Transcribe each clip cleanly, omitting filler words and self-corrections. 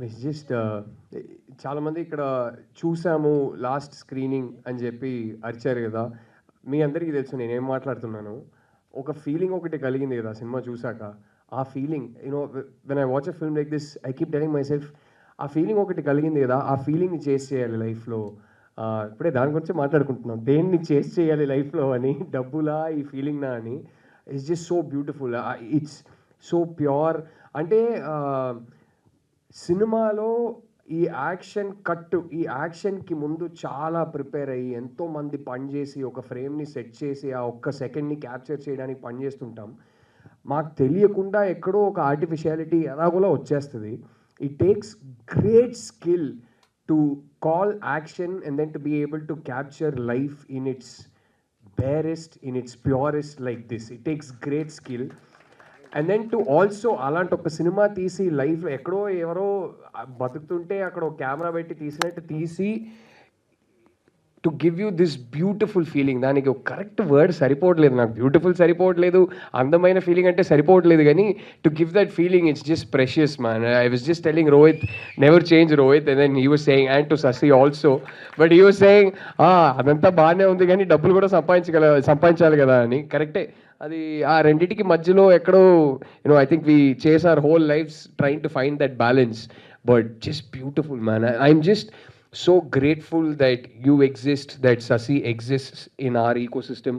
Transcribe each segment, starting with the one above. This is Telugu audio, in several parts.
ఇట్స్ జస్ట్ చాలామంది ఇక్కడ చూసాము లాస్ట్ స్క్రీనింగ్ అని చెప్పి అరిచారు కదా. మీ అందరికీ తెలుసు నేనేం మాట్లాడుతున్నాను. ఒక ఫీలింగ్ ఒకటి కలిగింది కదా సినిమా చూసాక. ఆ feeling when I watch a film like this I keep telling my self ఆ ఫీలింగ్ ఒకటి కలిగింది కదా, ఆ ఫీలింగ్ని చేస్ చేయాలి లైఫ్లో. ఇప్పుడే దాని గురించి మాట్లాడుకుంటున్నాం, దేన్ని చేస్ చేయాలి లైఫ్లో అని, డబ్బులా ఈ ఫీలింగ్నా అని. It's just so beautiful, it's so pure. అంటే సినిమాలో ఈ ఈ యాక్షన్కి ముందు చాలా ప్రిపేర్ అయ్యి ఎంతోమంది పనిచేసి ఒక ఫ్రేమ్ని సెట్ చేసి ఆ ఒక్క సెకండ్ని క్యాప్చర్ చేయడానికి పనిచేస్తుంటాం. మాకు తెలియకుండా ఎక్కడో ఒక ఆర్టిఫిషియాలిటీ ఎలాగోలా వచ్చేస్తుంది. It takes great skill to call action and then to be able to capture life in its barest, in its purest like this. It takes great skill. And then to also అలాంటి ఒక సినిమా తీసి లైఫ్లో ఎక్కడో ఎవరో బతుకుతుంటే అక్కడ ఒక కెమెరా పెట్టి తీసినట్టు తీసి to give you this beautiful feeling. దానికి ఒక కరెక్ట్ వర్డ్ సరిపోవట్లేదు నాకు, బ్యూటిఫుల్ సరిపోవట్లేదు, అందమైన ఫీలింగ్ అంటే సరిపోవట్లేదు, కానీ to give that feeling it's just precious man. I was just telling Rohit, never change Rohit, and then he was saying, and to Shashi also, but he was saying అదంతా బాగానే ఉంది కానీ డబ్బులు కూడా సంపాదించాలి కదా అని. కరెక్టే, అది ఆ రెండింటికి మధ్యలో ఎక్కడో I think we chase our whole lives trying to find that balance, but just beautiful man. I'm just so grateful that you exist, that Sasi exists in our ecosystem,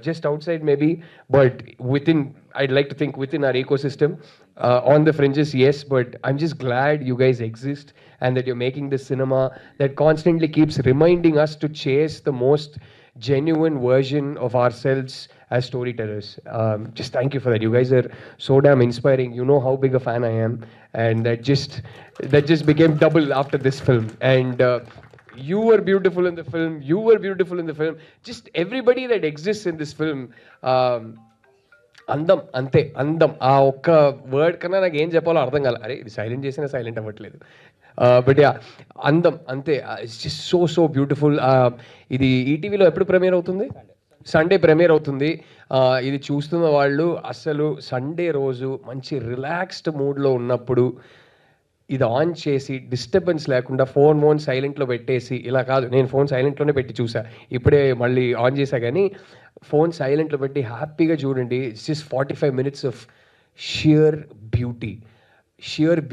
just outside maybe, but within, I'd like to think within our ecosystem, on the fringes, yes, but I'm just glad you guys exist and that you're making this cinema that constantly keeps reminding us to chase the most genuine version of ourselves as storytellers. Just thank you for that. You guys are so damn inspiring. You know how big a fan I am, and that just became double after this film. And you were beautiful in the film. You were beautiful in the film. Just everybody that exists in this film. అందం, అంతే అందం. ఆ ఒక్క వర్డ్ కన్నా నాకు ఏం చెప్పాలో అర్థం కాలే. అరే ఇది సైలెంట్ చేసినా సైలెంట్ అవ్వట్లేదు. బట్ యా, అందం అంతే. It's just so so beautiful. ఇది ఈటీవీలో ఎప్పుడు ప్రీమియర్ అవుతుంది? సండే ప్రీమియర్ అవుతుంది. ఇది చూస్తున్న వాళ్ళు అసలు సండే రోజు మంచి రిలాక్స్డ్ మూడ్లో ఉన్నప్పుడు ఇది ఆన్ చేసి డిస్టర్బెన్స్ లేకుండా ఫోన్ సైలెంట్లో పెట్టేసి, ఇలా కాదు నేను ఫోన్ సైలెంట్లోనే పెట్టి చూసా, ఇప్పుడే మళ్ళీ ఆన్ చేశా, కానీ ఫోన్ సైలెంట్లో పెట్టి హ్యాపీగా చూడండి. It's just 45 minutes of sheer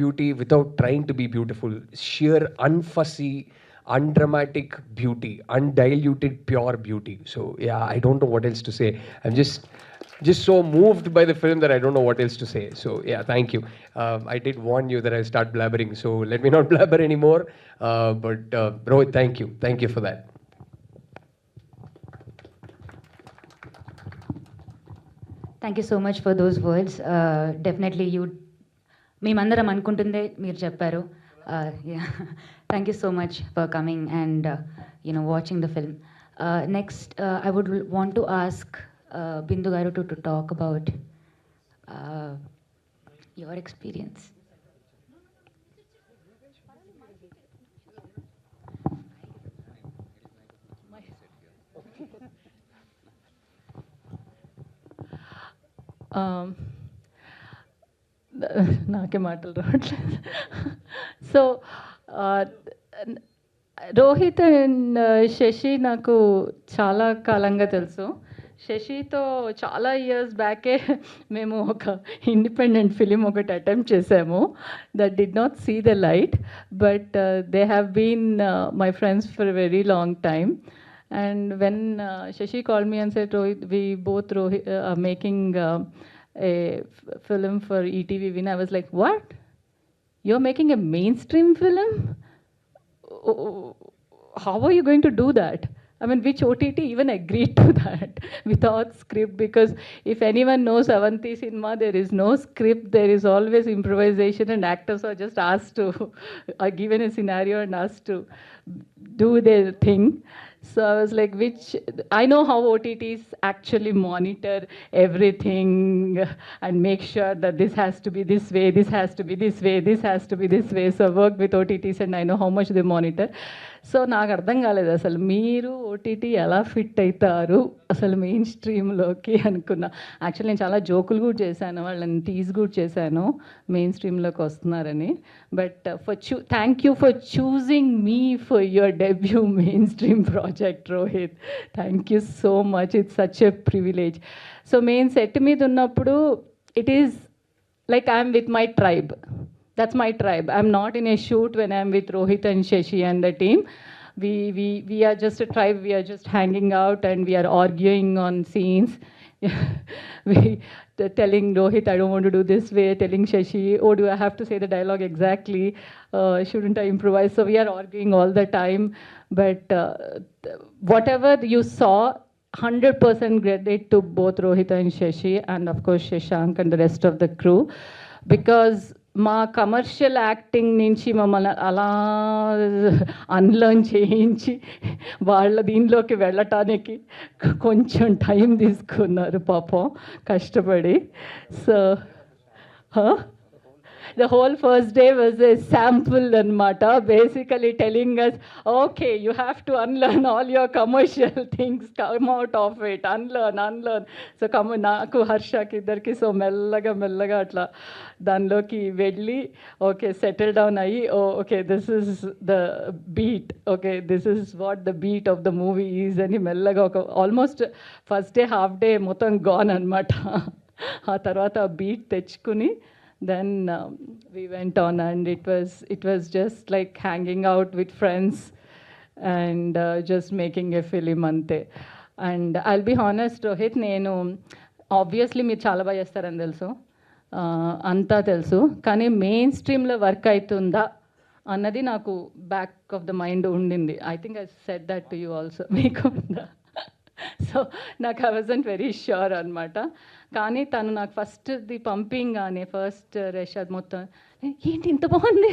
beauty without trying to be beautiful, sheer unfussy, undramatic beauty, undiluted pure beauty. So yeah, I don't know what else to say. I'm just so moved by the film that I don't know what else to say. So yeah, thank you. I did warn you that I'll start blabbering, so let me not blabber anymore. But Rohit, thank you for that. Thank you so much for those words. Definitely you మేమందరం అనుకుంటుందే మీరు చెప్పారు. Yeah. Thank you so much for coming and watching the film. Next, I would want to ask Bindu Garu to talk about your experience. నాకే మాటలు రావట్లేదు. సో రోహిత్ అండ్ శశి నాకు చాలా కాలంగా తెలుసు. శశితో చాలా ఇయర్స్ బ్యాకే మేము ఒక ఇండిపెండెంట్ ఫిలిం ఒకటి అటెంప్ట్ చేసాము. That did not see the light, but they have been my friends for a very long time. And when Shashi called me and said, Rohit, we both are making a film for ETV Win, I was like, what? You're making a mainstream film? How are you going to do that? I mean, which OTT even agreed to that without script? Because if anyone knows Avanti cinema, there is no script, there is always improvisation, and actors are just asked to, are given a scenario and asked to do their thing. So I was like, I know how OTTs actually monitor everything and make sure that this has to be this way, this has to be this way, this has to be this way. So I work with OTTs and I know how much they monitor. So నాకు అర్థం కాలేదు అసలు మీరు ఓటీటీ ఎలా ఫిట్ అవుతారు అసలు మెయిన్ స్ట్రీమ్లోకి అనుకున్నా. యాక్చువల్లీ నేను చాలా జోకులు కూడా చేశాను, వాళ్ళని టీజ్ కూడా చేశాను మెయిన్ స్ట్రీమ్లోకి వస్తున్నారని. But thank you for choosing me for your debut main stream project Rohit. Thank you so much, it's such a privilege. So main set మీద ఉన్నప్పుడు it is like I'm with my tribe. That's my tribe. I'm not in a shoot when I'm with Rohit and Shashi and the team. We are just a tribe. We are just hanging out and we are arguing on scenes. Telling Rohit, I don't want to do this way. Telling Shashi, oh, do I have to say the dialogue exactly? Shouldn't I improvise? So we are arguing all the time. But whatever you saw, 100% credit to both Rohit and Shashi and of course Shashank and the rest of the crew, because మా కమర్షియల్ యాక్టింగ్ నుంచి మమ్మల్ని అలా అన్లర్న్ చేయించి వాళ్ళ దీనిలోకి వెళ్ళటానికి కొంచెం టైం తీసుకున్నారు పాపం కష్టపడి. So the whole first day was a sample anmata, basically telling us, okay, you have to unlearn all your commercial things, come out of it, unlearn. So come naku harshaki iddarki so mellaga atla danloki velli, okay, settle down ayi, oh okay, this is the beat, okay, this is what the beat of the movie is ani mellaga almost first day half day motham gone anmata. ఆ తర్వాత beat తెచ్చుకుని then we went on and it was just like hanging out with friends and just making a film ante. And I'll be honest Rohit, నేను obviously మీరు చాలా బాగా చేస్తారని తెలుసు, అంతా తెలుసు, కానీ మెయిన్ స్ట్రీమ్లో వర్క్ అవుతుందా అన్నది నాకు బ్యాక్ ఆఫ్ ద మైండ్ ఉండింది. I think I said that to you also, మీకు ఉందా? సో నాకు ఐ వాజంట్ వెరీ ష్యూర్ అనమాట. కానీ తను నాకు ఫస్ట్ది పంపింగ్గానే ఫస్ట్ రేషాద్ మొత్తం ఏంటి ఇంత బాగుంది,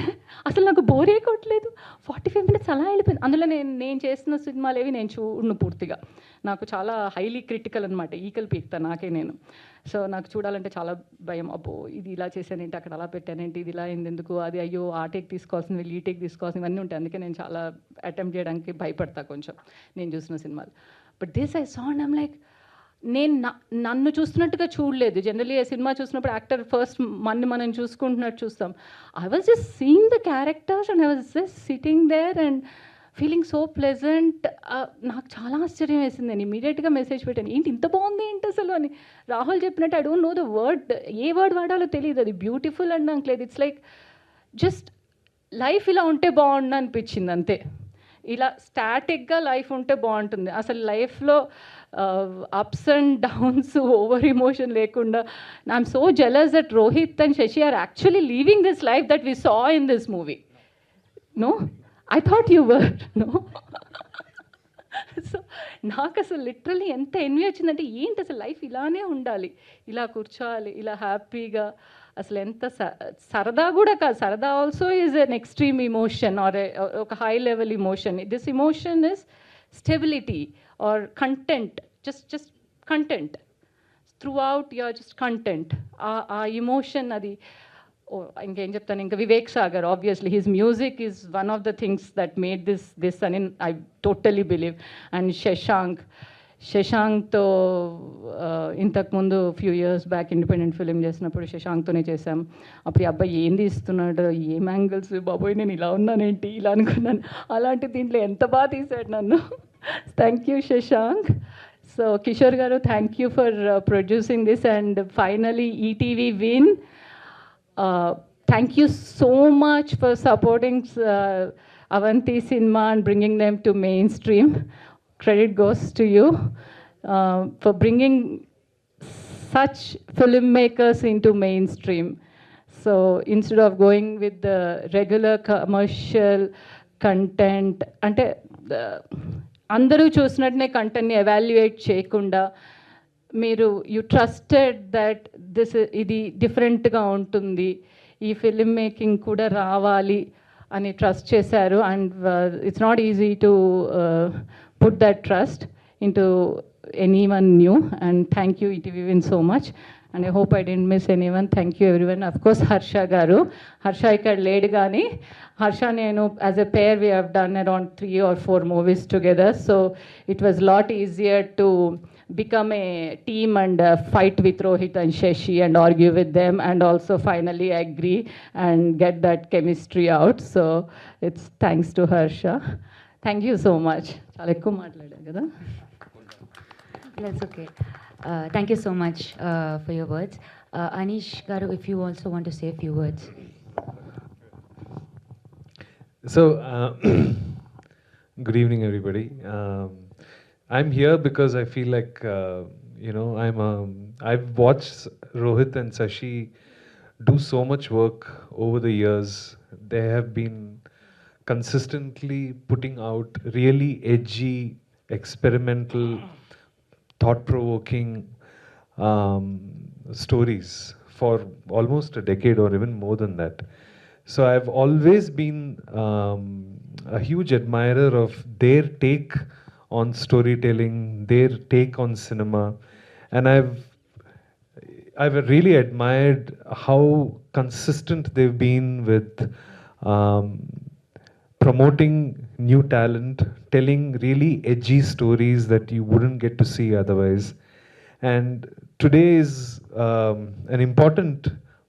అసలు నాకు బోరే కొట్టలేదు, 45 minutes అలా వెళ్ళిపోయింది. అందులో నేను చేస్తున్న సినిమాలు ఏవి నేను చూడను పూర్తిగా, నాకు చాలా హైలీ క్రిటికల్ అనమాట, ఈకలు పీక్తా నాకే నేను. సో నాకు చూడాలంటే చాలా భయం, అబ్బో ఇది ఇలా చేశానేంటి, అక్కడ అలా పెట్టానేంటి, ఇది ఇలా అయింది ఎందుకు, అది అయ్యో ఆ టేక్ తీసుకోవాల్సింది, వీళ్ళు ఈ టేక్ తీసుకోవాల్సింది, ఇవన్నీ ఉంటాయి. అందుకే నేను చాలా అటెంప్ట్ చేయడానికి భయపడతా కొంచెం నేను చూసిన సినిమాలు. But this I saw and I'm like, నేను నన్ను చూస్తున్నట్టుగా చూడలేదు. జనరలీ ఆ సినిమా చూసినప్పుడు యాక్టర్ ఫస్ట్ మనం చూసుకుంటున్నట్టు చూస్తాం. I was just seeing the characters and I was just sitting there and feeling so pleasant. నాకు చాలా ఆశ్చర్యం వేసింది. నేను ఇమీడియట్గా మెసేజ్ పెట్టాను, ఏంటి ఇంత బాగుంది ఏంటి అసలు అని. రాహుల్ చెప్పినట్టు I don't know the word, A word వాడాలో తెలియదు, అది బ్యూటిఫుల్ అని నాకు లేదు. ఇట్స్ లైక్ జస్ట్ లైఫ్ ఇలా ఉంటే బాగుండు అనిపించింది అంతే. ఇలా స్టాటిక్గా లైఫ్ ఉంటే బాగుంటుంది. అసలు లైఫ్లో ups and downs, over emotion లేకుండా. I'm so jealous that Rohit and Shashi are actually leaving this life that we saw in this movie. No, I thought you were. No, so నాకు అసలు లిటరల్లీ ఎంత ఎన్వి వచ్చిందంటే, ఏంటి అసలు లైఫ్ ఇలానే ఉండాలి, ఇలా కూర్చోవాలి, ఇలా హ్యాపీగా. అసలు ఎంత సరదా కూడా కాదు, సరదా also is an extreme emotion or ఒక high level emotion. This emotion is stability or content, just content throughout, you're just content. ఆ ఇమోషన్ అది. ఇంకేం చెప్తాను, ఇంకా Vivek Sagar obviously his music is one of the things that made this అని ఐ టోటలీ బిలీవ్. అండ్ శశాంక్తో ఇంతకుముందు few years back independent film చేసినప్పుడు శశాంక్తోనే చేశాం. అప్పుడు ఈ అబ్బాయి ఏంది ఇస్తున్నాడు, ఏం యాంగిల్స్ బాబోయ్, నేను ఇలా ఉన్నానేంటి ఇలా అనుకున్నాను. అలాంటి దీంట్లో ఎంత బాగా తీశాడు నన్ను. Thank you Shashank. So Kishore garu, thank you for producing this and finally ETV Win. Thank you so much for supporting Avanti Cinema and bringing them to mainstream. Credit goes to you for bringing such filmmakers into mainstream. So instead of going with the regular commercial content, ante andaru chusinattune content ni evaluate cheyakunda మీరు యూ ట్రస్టెడ్ దట్ ఇది డిఫరెంట్గా ఉంటుంది, ఈ ఫిల్మ్ మేకింగ్ కూడా రావాలి అని ట్రస్ట్ చేశారు. And it's not easy to put that trust in to any one new. And thank you ETV win so much. and I hope I didn't miss anyone. Thank you everyone. Of course, Harsha garu. Harsha ikkada led gaani. Harsha nenu as a pair we have done around 3 or 4 movies together. So it was a lot easier to become a team and fight with Rohit and Shashi and argue with them and also finally agree and get that chemistry out. So it's thanks to Harsha. Thank you so much. చాలా ఎక్కువ మాట్లాడాను కదా. That's okay. Thank you so much for your words. Anish garu, if you also want to say a few words. So, good evening, everybody. I'm here because I feel like, I've watched Rohit and Sashi do so much work over the years. They have been consistently putting out really edgy, experimental, thought-provoking stories for almost a decade or even more than that. So I've always been a huge admirer of their take on storytelling, their take on cinema, and I've really admired how consistent they've been with promoting new talent, telling really edgy stories that you wouldn't get to see otherwise. And today is an important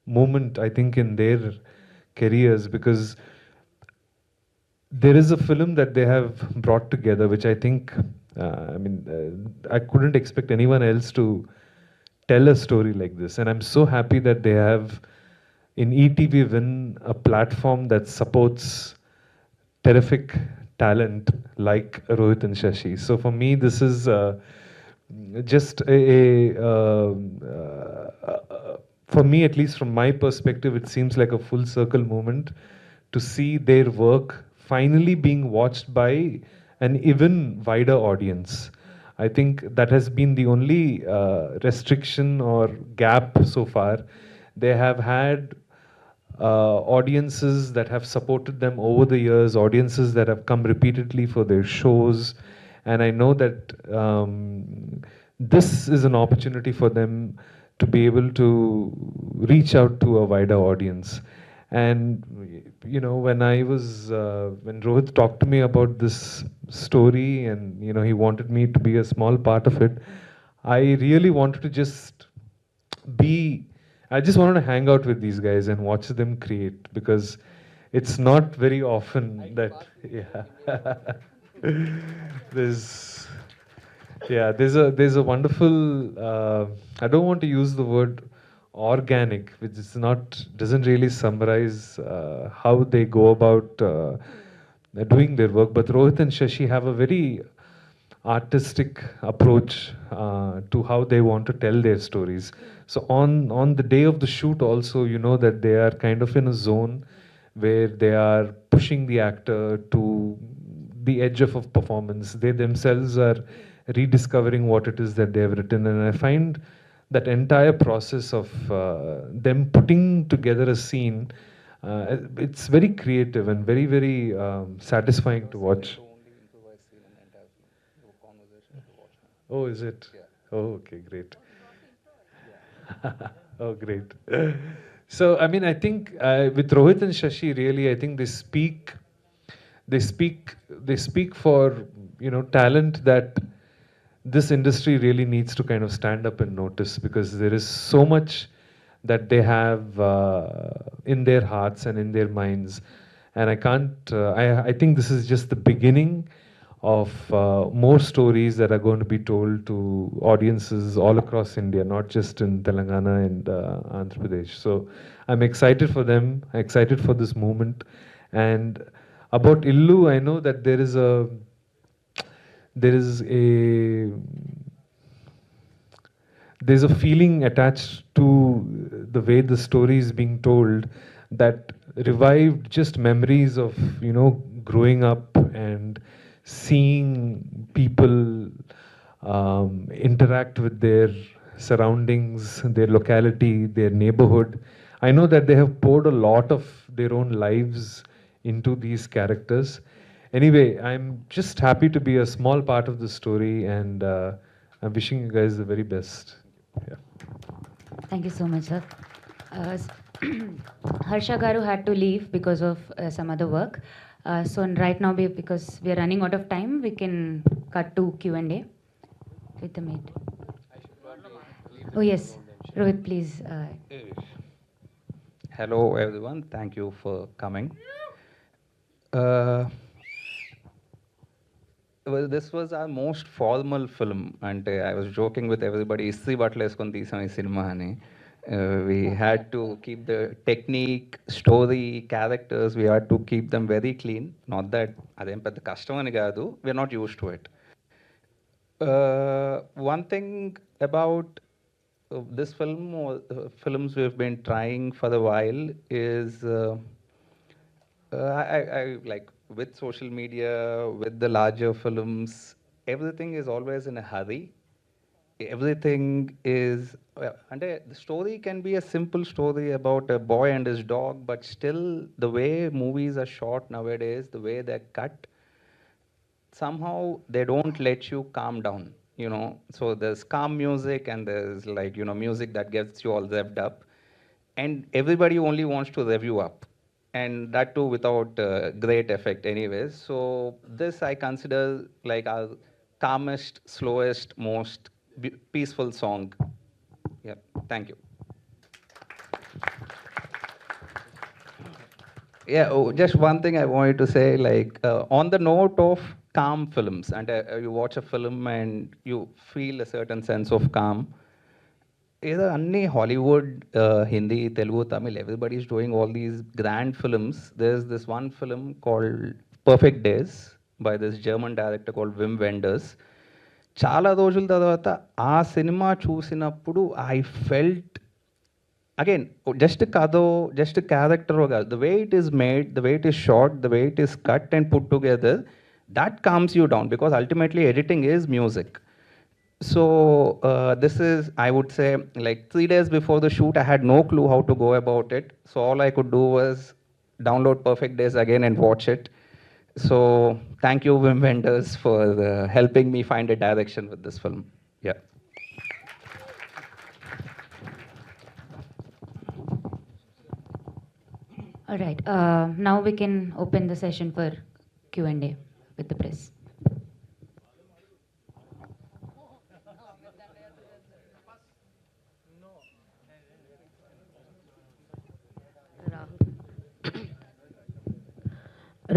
moment, I think, in their careers, because there is a film that they have brought together, which I think, I couldn't expect anyone else to tell a story like this. And I'm so happy that they have, in ETV Win, a platform that supports terrific talent like Rohit and Shashi. So for me, this is just for me, at least from my perspective, it seems like a full circle moment to see their work finally being watched by an even wider audience. I think that has been the only restriction or gap so far. They have had audiences that have supported them over the years, audiences that have come repeatedly for their shows, and I know that this is an opportunity for them to be able to reach out to a wider audience. And when when Rohit talked to me about this story, and he wanted me to be a small part of it, I really wanted to I just wanted to hang out with these guys and watch them create, because it's not very often that there's a wonderful I don't want to use the word organic, which is doesn't really summarize how they go about doing their work, but Rohit and Shashi have a very artistic approach to how they want to tell their stories. So on the day of the shoot also, that they are kind of in a zone where they are pushing the actor to the edge of a performance. They themselves are rediscovering what it is that they have written, and I find that entire process of them putting together a scene, it's very creative and very, very satisfying to watch. Oh, is it? Oh, okay, great. Oh, great. So, I think with Rohit and Shashi, really, I think they speak for, talent that this industry really needs to kind of stand up and notice, because there is so much that they have in their hearts and in their minds. And I think this is just the beginning of more stories that are going to be told to audiences all across India, not just in Telangana and Andhra Pradesh. So I'm excited for them, excited for this movement. And about Illu, I know that there is there's a feeling attached to the way the story is being told that revived just memories of growing up and seeing people interact with their surroundings, their locality, their neighborhood. I know that they have poured a lot of their own lives into these characters. Anyway, I'm just happy to be a small part of the story, and I'm wishing you guys the very best. Yeah. Thank you so much, sir. S- Harsha Garu had to leave because of some other work. So right now, because we are running out of time, we can cut to Q&A with the mate. Oh yes, Rohit, please. Hello, everyone. Thank you for coming. Uh, well, this was our most formal film, and I was joking with everybody. "Issi battlu eskoni teesam ee cinema ani." We had to keep the technique, story, characters. We had to keep them very clean. Not that adem pedda kashtam ani kaadu. We're not used to it. One thing about this film or films we've been trying for a while is I like with social media, with the larger films, everything is always in a hurry. Everything is, and the story can be a simple story about a boy and his dog, but still the way movies are shot nowadays, the way they're cut, somehow they don't let you calm down, you know. So there's calm music and there's, like, you know, music that gets you all revved up, and everybody only wants to rev you up, and that too without great effect anyways. So this I consider like our calmest, slowest, most peaceful song. Yeah, thank you. Yeah, oh, just one thing I wanted to say, like, on the note of calm films, and you watch a film and you feel a certain sense of calm. Either Anni Hollywood, Hindi, Telugu, Tamil, everybody's doing all these grand films. There's this one film called Perfect Days by this German director called Wim Wenders. చాలా రోజుల తర్వాత ఆ సినిమా చూసినప్పుడు I felt again, just a kado, just a character, the way it is made, the way it is shot, the way it is cut and put together, that calms you down, because ultimately editing is music. So this is, I would say, like 3 days before the shoot, I had no clue how to go about it. So all I could do was download Perfect Days again and watch it. So thank you, Wim Wenders, for helping me find a direction with this film. Yeah. All right. Now we can open the session for Q&A with the press.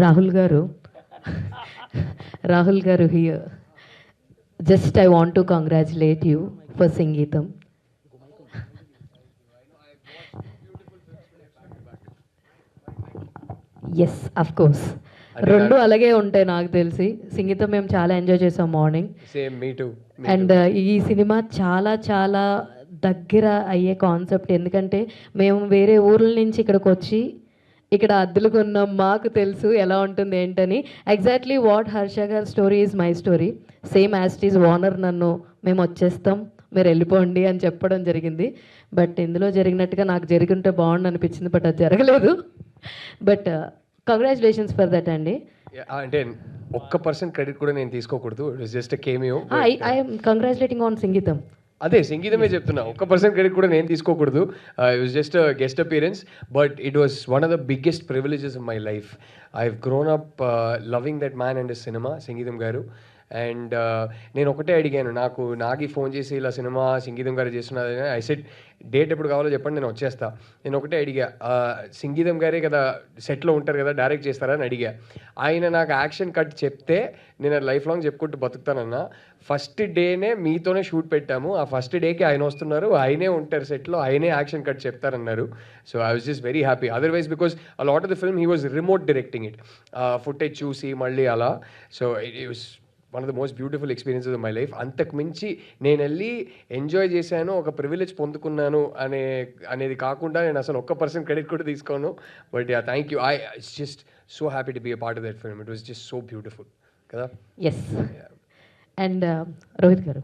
Rahul Garu here. Just I want to congratulate you for Sangeetam. Yes of course రెండు అలాగే ఉంటాయి నాకు తెలిసి. సంగీతం మేము చాలా ఎంజాయ్ చేసాం morning. Same me two. And ఈ సినిమా చాలా చాలా దగ్గర అయ్యే కాన్సెప్ట్, ఎందుకంటే మేము వేరే ఊర్ల నుంచి ఇక్కడికి వచ్చి ఇక్కడ అద్దెలు కొన్నాం, మాకు తెలుసు ఎలా ఉంటుంది ఏంటని. ఎగ్జాక్ట్లీ వాట్ హర్ష గారి story is my story. Same as it is owner నన్ను మేము వచ్చేస్తాం మీరు వెళ్ళిపోండి అని చెప్పడం జరిగింది. బట్ ఇందులో జరిగినట్టుగా నాకు జరిగింటే బాగుండు అనిపించింది, బట్ అది జరగలేదు. బట్ కంగ్రాచులేషన్స్ ఫర్ దట్ అండి. అంటే ఒక్క పర్సెంట్ క్రెడిట్ కూడా నేను తీసుకోకూడదు. It was just a cameo. I'm congratulating on సంగీతం. అదే సంగీతమే చెప్తున్నా, ఒక్క పర్సెంట్ క్రెడిట్ కూడా నేను తీసుకోకూడదు. It was just guest appearance, but it was one of the biggest privileges of my life. I have grown up loving that man and his cinema, Sangeetam garu. And నేను ఒకటే అడిగాను, నాకి ఫోన్ చేసి ఇలా సినిమా సంగీతం గారు చేస్తున్నారు. ఐ సెడ్ డేట్ ఎప్పుడు కావాలో చెప్పండి, నేను వచ్చేస్తా. నేను ఒకటే అడిగా, సంగీతం గారే కదా సెట్లో ఉంటారు కదా, డైరెక్ట్ చేస్తారా అని అడిగా. ఆయన నాకు యాక్షన్ కట్ చెప్తే నేను లైఫ్ లాంగ్ చెప్పుకుంటూ బతుకుతానన్నా. ఫస్ట్ డేనే మీతోనే షూట్ పెట్టాము, ఆ ఫస్ట్ డేకి ఆయన వస్తున్నారు, ఆయనే ఉంటారు సెట్లో, ఆయనే యాక్షన్ కట్ చెప్తారన్నారు. So I was just very happy. Otherwise because a lot of the film he was remote directing it, footage చూసి మళ్ళీ అలా. So it was one of the most beautiful experiences of my life. అంతకు మించి నేను వెళ్ళి ఎంజాయ్ చేశాను, ఒక ప్రివిలేజ్ పొందుకున్నాను అనేది కాకుండా నేను అసలు ఒక్క పర్సెంట్ క్రెడిట్ కూడా తీసుకోను. But yeah, thank you. I just so happy to be a part of that film. It was just so beautiful కదా. Yes. And Rohit garu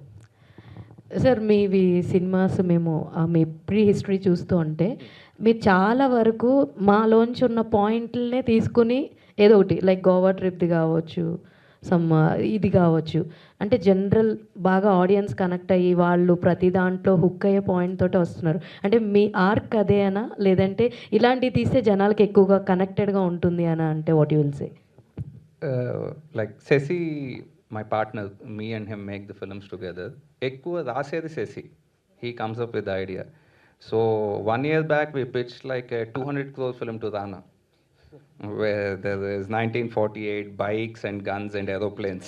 sir, మీవి సినిమాస్ మేము మీ ప్రీ హిస్టరీ చూస్తూ ఉంటే మీరు చాలా వరకు మాలోంచి ఉన్న పాయింట్లనే తీసుకుని ఏదో ఒకటి లైక్ గోవా ట్రిప్ది కావచ్చు, సమ్ ఇది కావచ్చు. అంటే జనరల్ బాగా ఆడియన్స్ కనెక్ట్ అయ్యి వాళ్ళు ప్రతి దాంట్లో హుక్ అయ్యే పాయింట్ తోటి వస్తున్నారు. అంటే మీ ఆర్క్ అదే అనా, లేదంటే ఇలాంటివి తీస్తే జనాలకి ఎక్కువగా కనెక్టెడ్గా ఉంటుంది అనా అంటే what you will say? Like Sesi, my partner, me and him make the films together. ఎక్కువ రాసేది Sesi. He comes up with the idea. So 1 year back we pitched like a 200 crore film to Rana, where there is 1948 bikes and guns and aeroplanes.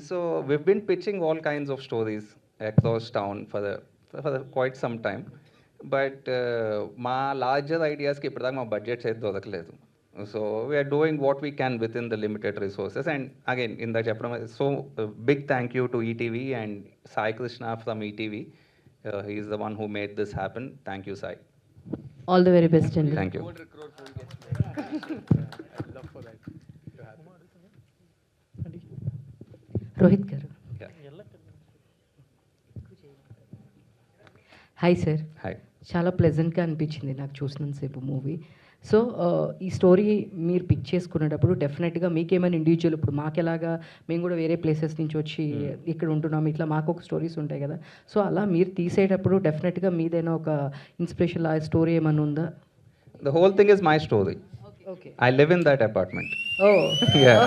So we've been pitching all kinds of stories across town for quite some time. But మా larger ideas కి ఇప్పటిదాకా మా బడ్జెట్స్ అయితే దొరకలేదు. So we are doing what we can within the limited resources. And again, in the chapter, so big thank you to ETV and Sai Krishna from ETV. He is the one who made this happen. Thank you, Sai. All the very best అండి. Thank you. రోహిత్ గారు. Yeah. Hi sir. Hi. చాలా ప్లెజెంట్గా అనిపించింది నాకు చూసినంతసేపు మూవీ. సో ఈ స్టోరీ మీరు పిక్ చేసుకునేటప్పుడు డెఫినెట్గా మీకేమైనా ఇండివిజువల్, ఇప్పుడు మాకెలాగా మేము కూడా వేరే ప్లేసెస్ నుంచి వచ్చి ఇక్కడ ఉంటున్నాం, ఇట్లా మాకు ఒక స్టోరీస్ ఉంటాయి కదా. సో అలా మీరు తీసేటప్పుడు డెఫినెట్గా మీదైనా ఒక ఇన్స్పిరేషన్ ఆ స్టోరీ ఏమైనా ఉందా? The whole thing is my story. Okay. I live in that apartment. ఓ Yeah.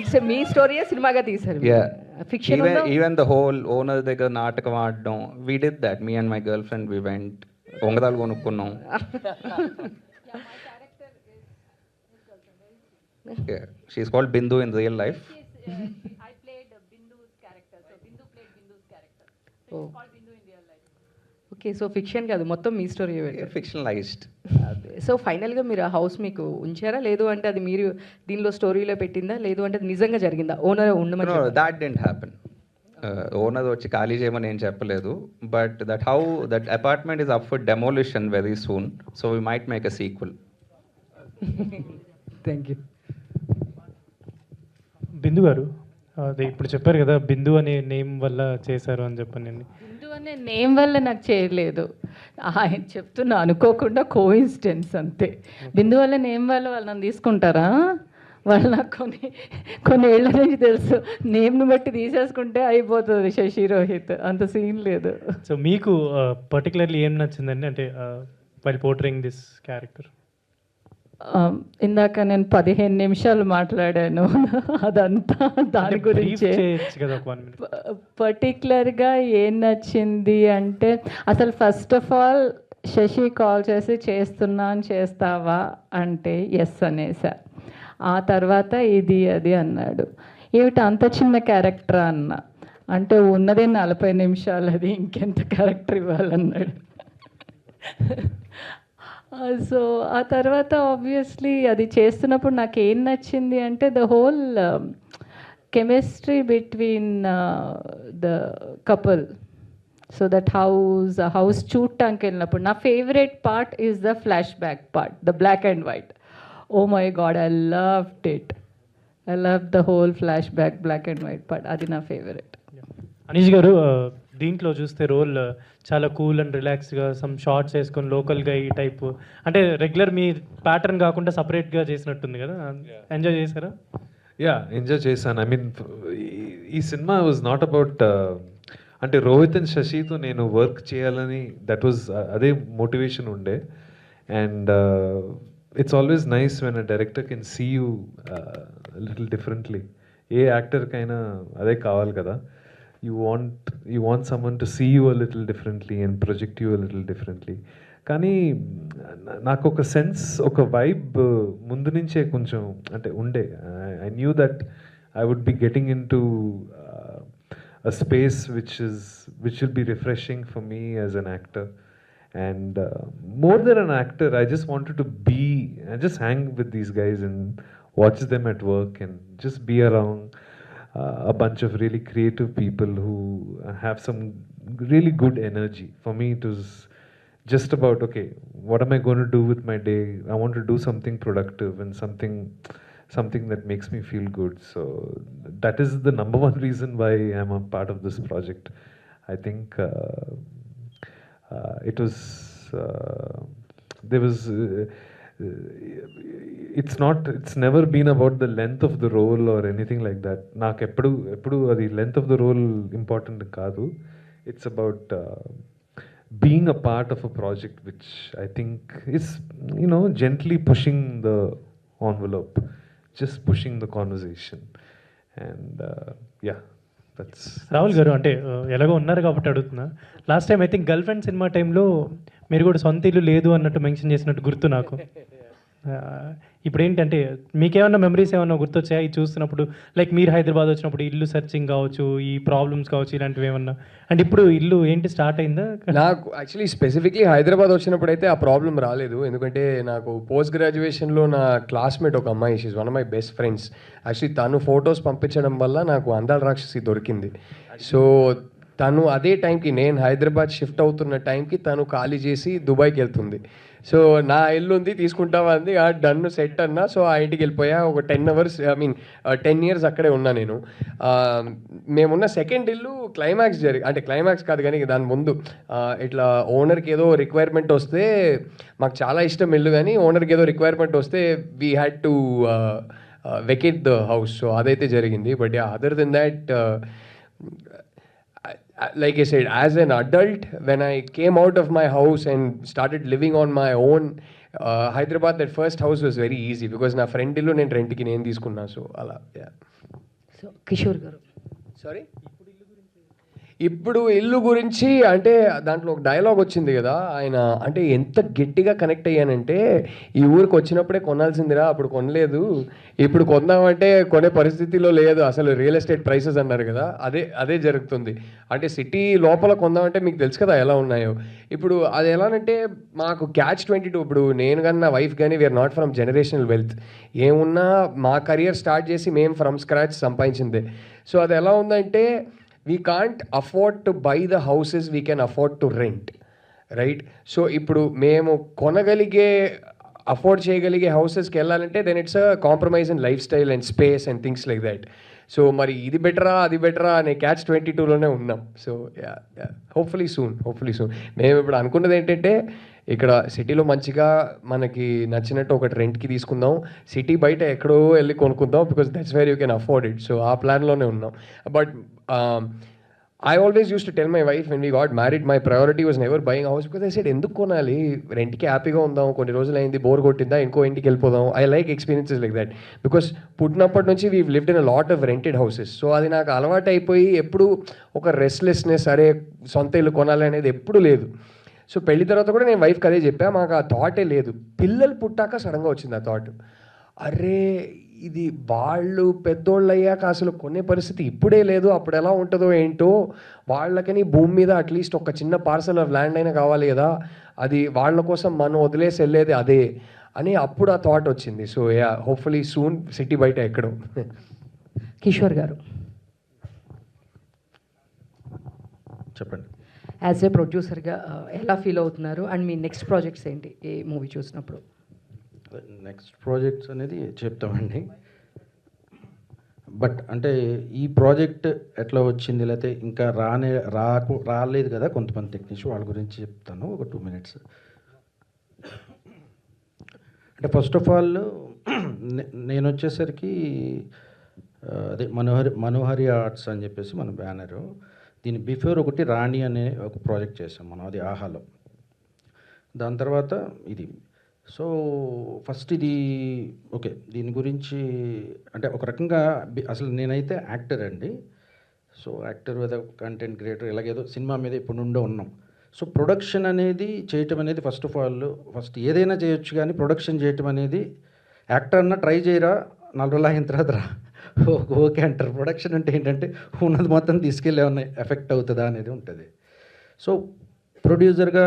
ఇట్స్ మీ స్టోరీయే సినిమాగా తీశారు. Yeah. Fiction Even the whole owner దగ్గర నాటకం ఆడడం, we did that. Me and my girlfriend, we went. ఉంగరాలు కొనుక్కున్నాం. Yeah. She's called Bindu in real life. I played Bindu's character. So Bindu played Bindu's character. So Oh. it's called Bindu in real life. Okay. So fiction కాదు, మొత్తం మీ స్టోరీ. Fictionalized. సో ఫైనల్గా మీరు ఆ హౌస్ మీకు ఉంచారా, లేదు అంటే అది మీరు దీనిలో స్టోరీలో పెట్టిందా, లేదు అంటే అది నిజంగా జరిగిందా? ఓనర్ ఉండమని No, చెప్పారా? that didn't happen. ఓనర్ వచ్చి ఖాళీ చేయమని ఏం చెప్పలేదు. But that apartment is up for demolition very soon. So we might make a sequel. Thank you. Bindu garu, అదే ఇప్పుడు చెప్పారు కదా బిందు అనే నేమ్ వల్ల చేశారు అని చెప్పండి. బిందు అనే నేమ్ వల్ల నాకు చేయలేదు, ఆయన చెప్తున్నా అనుకోకుండా కోఇన్సిడెన్స్ అంతే. బిందు వల్ల నేమ్ వల్ల వాళ్ళు నన్ను తీసుకుంటారా? వాళ్ళు నాకు కొన్ని ఏళ్ళ నుంచి తెలుసు, నేమ్ని బట్టి తీసేసుకుంటే అయిపోతుంది శశి రోహిత్, అంత సీన్ లేదు. సో మీకు పర్టికులర్లీ ఏం నచ్చిందండి అంటే వైల్ పోర్ట్రేయింగ్ దిస్ క్యారెక్టర్? ఇందాక నేను 15 నిమిషాలు మాట్లాడాను అదంతా దాని గురించే. చేయొచ్చు కదా ఒక 1 minute. పర్టికులర్గా ఏం నచ్చింది అంటే, అసలు first of all Shashi call చేసి చేస్తున్నాను చేస్తావా అంటే ఎస్ అనేసా. ఆ తర్వాత ఇది అది అన్నాడు. ఏమిటి అంత చిన్న క్యారెక్టర్ అన్న అంటే, ఉన్నదే 40 నిమిషాలు, అది ఇంకెంత క్యారెక్టర్ ఇవ్వాలన్నాడు. సో ఆ తర్వాత ఆబ్వియస్లీ అది చేస్తున్నప్పుడు నాకు ఏం నచ్చింది అంటే, the whole chemistry between the couple. So that house చూడటానికి వెళ్ళినప్పుడు నా favourite part is the flash back part, the black and white. Oh my god, I loved it. I love the whole flash back black and white part, అది నా ఫేవరెట్. అనీష్ గారు, దీంట్లో చూస్తే రోల్ చాలా కూల్ అండ్ రిలాక్స్గా సమ్ షార్ట్స్ వేసుకొని లోకల్గా ఈ టైప్, అంటే రెగ్యులర్ మీ ప్యాటర్న్ కాకుండా సపరేట్గా చేసినట్టుంది కదా, ఎంజాయ్ చేశారా? యా, ఎంజాయ్ చేశాను. ఐ మీన్ ఈ సినిమా వాజ్ నాట్ అబౌట్ అంటే రోహిత్ అండ్ శశితో నేను వర్క్ చేయాలని, దట్ వాజ్ అదే మోటివేషన్ ఉండే. And it's always nice when a director can see you little differently. ఏ యాక్టర్కైనా అదే కావాలి కదా. You want someone to see you a little differently and project you a little differently. కానీ నాకు ఒక సెన్స్, ఒక వైబ్ ముందు నుంచే కొంచెం అంటే ఉండే. I knew that I would be getting in to a space which will be refreshing for me as an actor. And more than an actor, I just wanted to just hang with these guys and watch them at work and just be around a bunch of really creative people who have some really good energy. For me, it was just about, okay, what am I going to do with my day? I want to do something productive and something that makes me feel good. So that is the number one reason why I'm a part of this project. I think it was there was it's never been about the length of the role or anything like that. నాకు ఎప్పుడు అది length of the role important కాదు. It's about being a part of a project which I think is, gently pushing the envelope, just pushing the conversation. And yeah, that's Rahul గారు అంటే ఎలాగో ఉన్నారు కాబట్టి అడుగుతున్నా. Last time I think girl friend cinema టైంలో మీరు కూడా సొంత ఇల్లు లేదు అన్నట్టు మెన్షన్ చేసినట్టు గుర్తు నాకు. ఇప్పుడు ఏంటంటే మీకేమన్నా మెమరీస్ ఏమన్నా గుర్తొచ్చాయా ఇది చూస్తున్నప్పుడు? లైక్ మీరు హైదరాబాద్ వచ్చినప్పుడు ఇల్లు సెర్చింగ్ కావచ్చు, ఈ ప్రాబ్లమ్స్ కావచ్చు, ఇలాంటివి ఏమన్నా? అంటే ఇప్పుడు ఇల్లు ఏంటి స్టార్ట్ అయిందా? నాకు యాక్చువల్లీ స్పెసిఫిక్లీ హైదరాబాద్ వచ్చినప్పుడు అయితే ఆ ప్రాబ్లం రాలేదు. ఎందుకంటే నాకు పోస్ట్ గ్రాడ్యుయేషన్లో నా క్లాస్మేట్ ఒక అమ్మాయి, she's one of my best friends. Actually తను ఫొటోస్ పంపించడం వల్ల నాకు అందాల రాక్షసి దొరికింది. సో తను అదే టైంకి, నేను హైదరాబాద్ షిఫ్ట్ అవుతున్న టైంకి తను ఖాళీ చేసి దుబాయ్కి వెళ్తుంది. సో నా ఇల్లు ఉంది తీసుకుంటావా అంది, డన్ సెట్ అన్నా. సో ఆ ఇంటికి వెళ్ళిపోయా. ఒక 10 hours, 10 years అక్కడే ఉన్నా నేను. మేమున్న సెకండ్ ఇల్లు క్లైమాక్స్ అంటే క్లైమాక్స్ కాదు కానీ దాని ముందు ఇట్లా ఓనర్కి ఏదో రిక్వైర్మెంట్ వస్తే, మాకు చాలా ఇష్టం ఇల్లు కానీ ఓనర్కి ఏదో రిక్వైర్మెంట్ వస్తే we had to vacate the house. So అదైతే జరిగింది. But other than that, like I said, as an adult, when I came out of my house and started living on my own, Hyderabad, that first house was very easy because na friend illu nen rent ki nen తీసుకున్నా. సో అలా. సో కిషోర్ గారు, సారీ, ఇప్పుడు ఇల్లు గురించి అంటే దాంట్లో ఒక డైలాగ్ వచ్చింది కదా, ఆయన అంటే ఎంత గట్టిగా కనెక్ట్ అయ్యానంటే, ఈ ఊరికి వచ్చినప్పుడే కొనాల్సిందిరా, అప్పుడు కొనలేదు, ఇప్పుడు కొందామంటే కొనే పరిస్థితిలో లేదు, అసలు రియల్ ఎస్టేట్ ప్రైసెస్ అన్నారు కదా, అదే జరుగుతుంది. అంటే సిటీ లోపల కొందామంటే మీకు తెలుసు కదా ఎలా ఉన్నాయో. ఇప్పుడు అది ఎలానంటే మాకు catch-22. ఇప్పుడు నేను కానీ నా వైఫ్ కానీ we're not from generational wealth. ఏమున్నా మా కెరియర్ స్టార్ట్ చేసి మేము ఫ్రమ్ స్క్రాచ్ సంపాదించిందే. సో అది ఎలా ఉందంటే, we can't afford to buy the houses we can afford to rent, right? So ఇప్పుడు మేము కొనగలిగే, అఫోర్డ్ చేయగలిగే హౌసెస్కి వెళ్ళాలంటే then it's a compromise in life style and space and things like that. So మరి ఇది బెటరా అది బెటరా అనే catch-22లోనే ఉన్నాం. So hopefully soon. మేము ఇప్పుడు అనుకున్నది ఏంటంటే, ఇక్కడ సిటీలో మంచిగా మనకి నచ్చినట్టు ఒకటి రెంట్కి తీసుకుందాం, సిటీ బయట ఎక్కడో వెళ్ళి కొనుక్కుందాం, because that's where you can afford it. So ఆ ప్లాన్లోనే ఉన్నాం. But I always used to tell my wife when we got married, my priority was never buying a house, because I said, ఎందుకు కొనాలి, రెంట్కి హ్యాపీగా ఉందాం, కొన్ని రోజులు అయింది బోర్ కొట్టిందా ఇంకో ఇంటికి వెళ్ళిపోదాం. I like experiences like that, because పుట్టినప్పటి నుంచి we lived in a lot of rented houses. So అది నాకు అలవాటు అయిపోయి ఎప్పుడు ఒక రెస్ట్లెస్నెస్, అరే సొంత ఇల్లు కొనాలి అనేది ఎప్పుడు లేదు. సో పెళ్లి తర్వాత కూడా నేను వైఫ్కి అదే చెప్పా, మాకు ఆ థాటే లేదు. పిల్లలు పుట్టాక సడన్గా వచ్చింది ఆ థాట్, అరే ఇది వాళ్ళు పెద్దోళ్ళు అయ్యాక అసలు కొనే పరిస్థితి ఇప్పుడే లేదు, అప్పుడు ఎలా ఉంటుందో ఏంటో, వాళ్ళకని భూమి మీద అట్లీస్ట్ ఒక చిన్న పార్సల్ ఆఫ్ ల్యాండ్ అయినా కావాలి కదా, అది వాళ్ళ కోసం మనం వదిలేసి వెళ్ళేది అదే అని అప్పుడు ఆ థాట్ వచ్చింది. సో హోప్ఫుల్లీ సూన్ సిటీ బయట ఎక్కడో. కిషోర్ గారు, చెప్పండి. యాజ్ ఏ ప్రొడ్యూసర్గా ఎలా ఫీల్ అవుతున్నారు, అండ్ మీ నెక్స్ట్ ప్రాజెక్ట్స్ ఏంటి ఏ మూవీ చూసినప్పుడు? నెక్స్ట్ ప్రాజెక్ట్స్ అనేది చెప్తామండి. బట్ అంటే ఈ ప్రాజెక్ట్ ఎట్లా వచ్చింది, లేకపోతే ఇంకా రాలేదు కదా కొంతమంది టెక్నీషియన్, వాళ్ళ గురించి చెప్తాను ఒక 2 minutes. అంటే ఫస్ట్ ఆఫ్ ఆల్ నేను వచ్చేసరికి అదే మనోహరి ఆర్ట్స్ అని చెప్పేసి మన బ్యానరు, దీని బిఫోర్ ఒకటి రాణి అనే ఒక ప్రాజెక్ట్ చేసాం మనం, అది ఆహాలో. దాని తర్వాత ఇది. సో ఫస్ట్ ఇది ఓకే, దీని గురించి అంటే ఒక రకంగా అసలు నేనైతే యాక్టర్ అండి. So actor with content creator ఇలాగేదో సినిమా మీద ఇప్పుడు నుండే ఉన్నాం. సో ప్రొడక్షన్ అనేది చేయటం అనేది ఫస్ట్ ఏదైనా చేయొచ్చు, కానీ ప్రొడక్షన్ చేయటం అనేది యాక్టర్ అన్న ట్రై చేయరా 4 రోజులు అయిన తర్వాత రా ఓకే అంటారు. ప్రొడక్షన్ అంటే ఏంటంటే ఉన్నది మొత్తం తీసుకెళ్ళి ఏమన్నా ఎఫెక్ట్ అవుతుందా అనేది ఉంటుంది. సో ప్రొడ్యూసర్గా